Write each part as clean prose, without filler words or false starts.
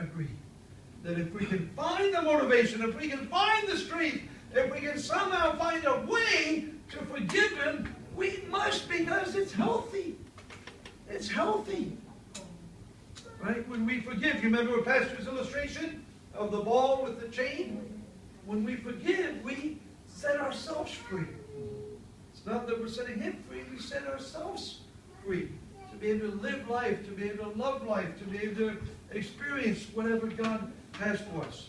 agree that if we can find the motivation, if we can find the strength, if we can somehow find a way to forgive him, we must, because it's healthy. It's healthy. Right? When we forgive, you remember Pastor's illustration of the ball with the chain? When we forgive, we set ourselves free. It's not that we're setting him free, we set ourselves free. To be able to live life, to be able to love life, to be able to experience whatever God has for us.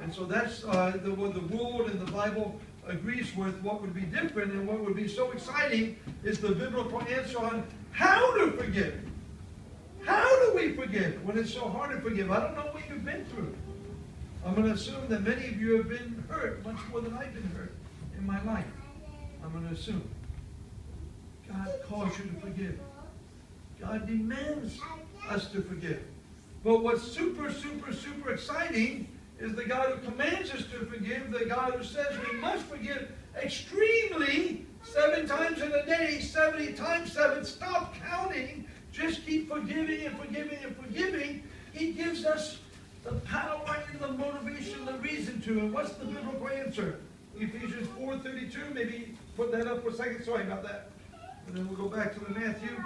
And so that's what the world and the Bible agrees with. What would be different and what would be so exciting is the biblical answer on how to forgive. How do we forgive when it's so hard to forgive? I don't know what you've been through. I'm going to assume that many of you have been hurt much more than I've been hurt in my life. I'm going to assume. God calls you to forgive. God demands us to forgive. But what's super, super, super exciting is the God who commands us to forgive, the God who says we must forgive extremely 7 times in a day, 70 times 7. Stop counting. Just keep forgiving and forgiving and forgiving. He gives us the power and the motivation, the reason to. And what's the biblical answer? Ephesians 4:32. Maybe put that up for a second. Sorry about that. And then we'll go back to the Matthew.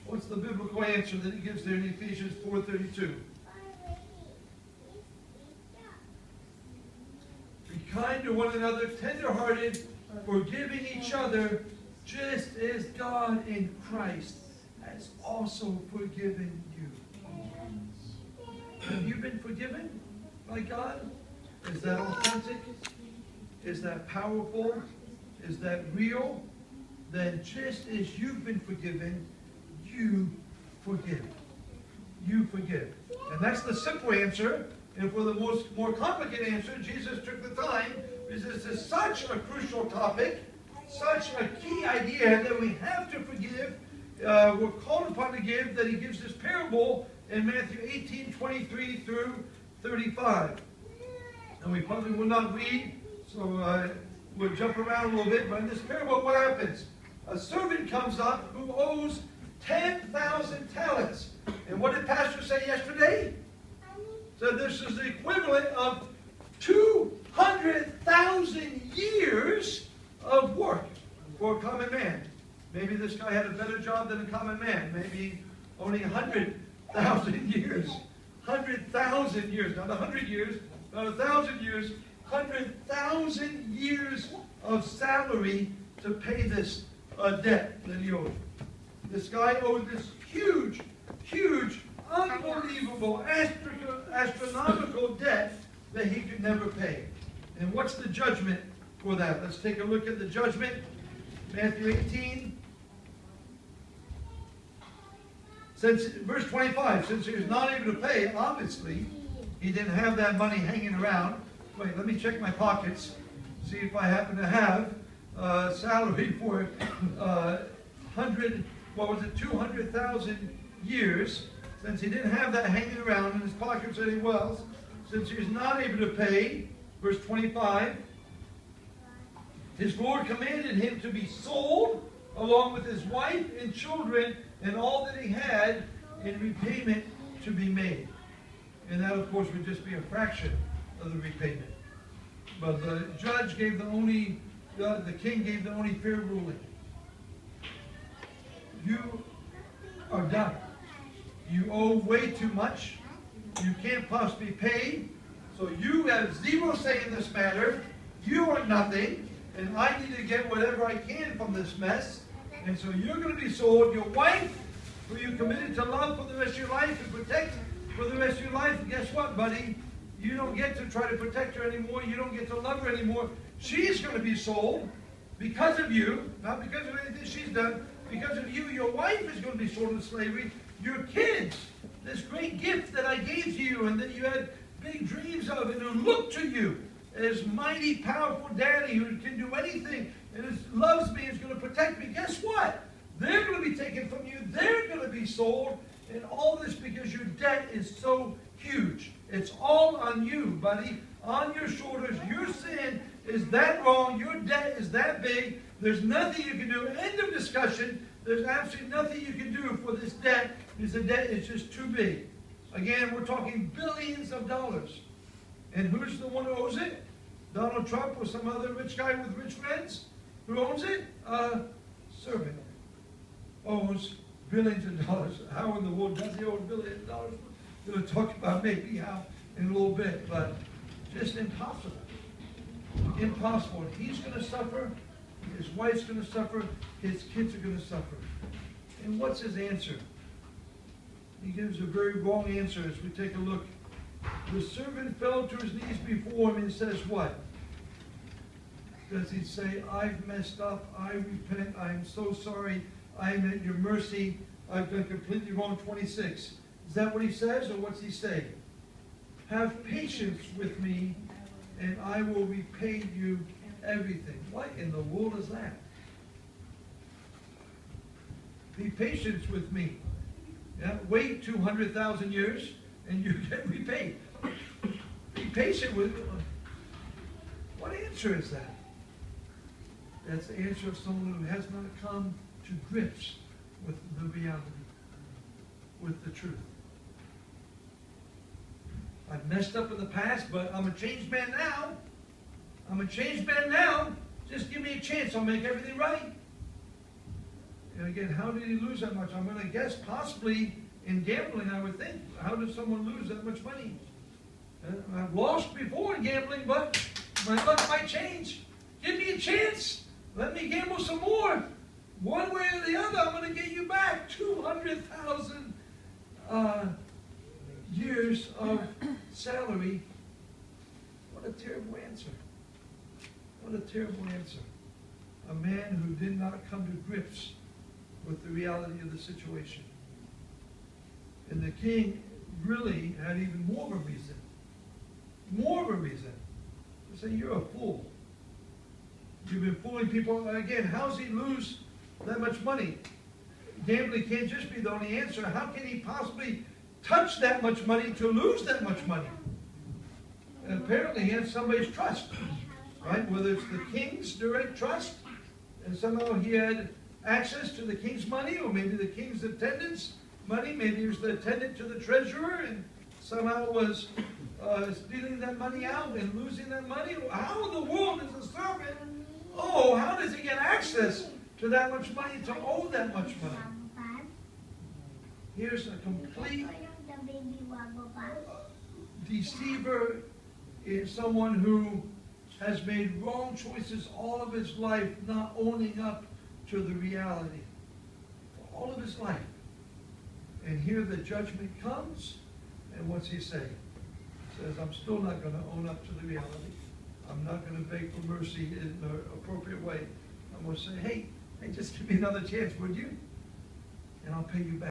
What's the biblical answer that he gives there in Ephesians 4:32? Be kind to one another, tender-hearted, forgiving each other, just as God in Christ has also forgiven you. Have you been forgiven by God? Is that authentic? Is that powerful? Is that real? Then just as you've been forgiven, you forgive. You forgive. And that's the simple answer. And for the more complicated answer, Jesus took the time, because this is such a crucial topic, such a key idea that we have to forgive. We're called upon to give, that he gives this parable in Matthew 18:23 through 35. And we probably will not read, so we'll jump around a little bit. But in this parable, what happens? A servant comes up who owes 10,000 talents. And what did Pastor say yesterday? So this is the equivalent of 200,000 years of work for a common man. Maybe this guy had a better job than a common man. Maybe only 100,000 years. 100,000 years, not 100 years, not 1,000 years. 100,000 years of salary to pay this debt that he owed. This guy owed this huge, huge, unbelievable, astronomical debt that he could never pay. And what's the judgment for that? Let's take a look at the judgment. Matthew 18. Verse 25, since he was not able to pay, obviously, he didn't have that money hanging around. Wait, let me check my pockets, see if I happen to have salary for 200,000 years. Since he didn't have that hanging around in his pockets any wells, since he was not able to pay, verse 25, his Lord commanded him to be sold along with his wife and children and all that he had in repayment to be made. And that, of course, would just be a fraction of the repayment. But the judge gave the king gave the only fair ruling. You are done. You owe way too much. You can't possibly pay. So you have zero say in this matter. You are nothing. And I need to get whatever I can from this mess. And so you're going to be sold. Your wife, who you committed to love for the rest of your life and protect for the rest of your life, guess what, buddy? You don't get to try to protect her anymore. You don't get to love her anymore. She's going to be sold because of you. Not because of anything she's done. Because of you, your wife is going to be sold into slavery. Your kids, this great gift that I gave to you and that you had big dreams of and who look to you as mighty, powerful daddy who can do anything and loves me and is going to protect me. Guess what? They're going to be taken from you. They're going to be sold. And all this because your debt is so huge. It's all on you, buddy. On your shoulders. Your sin is that wrong. Your debt is that big. There's nothing you can do. End of discussion. There's absolutely nothing you can do for this debt Because the debt is just too big. Again, we're talking billions of dollars. And who's the one who owes it? Donald Trump or some other rich guy with rich friends? Who owns it? A servant. Owes billions of dollars. How in the world does he owe billions of dollars? We're going to talk about maybe how in a little bit, but just impossible. Impossible. He's going to suffer. His wife's going to suffer. His kids are going to suffer. And what's his answer? He gives a very wrong answer as we take a look. The servant fell to his knees before him and says what? Does he say, I've messed up, I repent, I'm so sorry, I'm at your mercy, I've done completely wrong, 26. Is that what he says, or what's he say? Have patience with me, and I will repay you everything. What in the world is that? Be patient with me. Yeah? Wait 200,000 years, and you get repaid. Be patient with me. What answer is that? That's the answer of someone who has not come to grips with the reality, with the truth. I've messed up in the past, but I'm a changed man now. I'm a changed man now. Just give me a chance. I'll make everything right. And again, how did he lose that much? I'm going to guess possibly in gambling, I would think. How does someone lose that much money? I've lost before in gambling, but my luck might change. Give me a chance. Let me gamble some more. One way or the other, I'm going to get you back 200,000 years of salary. What a terrible answer. What a terrible answer. A man who did not come to grips with the reality of the situation. And the king really had even more of a reason. More of a reason to say, you're a fool. You've been fooling people. Again, how does he lose that much money? Gambling can't just be the only answer. How can he possibly touch that much money to lose that much money? And apparently he had somebody's trust, right? Whether it's the king's direct trust, and somehow he had access to the king's money, or maybe the king's attendant's money. Maybe he was the attendant to the treasurer and somehow was stealing that money out and losing that money. How in the world is a servant? Oh, how does he get access to that much money, to owe that much money? Here's a complete deceiver, is someone who has made wrong choices all of his life, not owning up to the reality. All of his life. And here the judgment comes, and what's he say? He says, I'm still not going to own up to the reality. I'm not going to beg for mercy in an appropriate way. I'm going to say, hey, just give me another chance, would you? And I'll pay you back.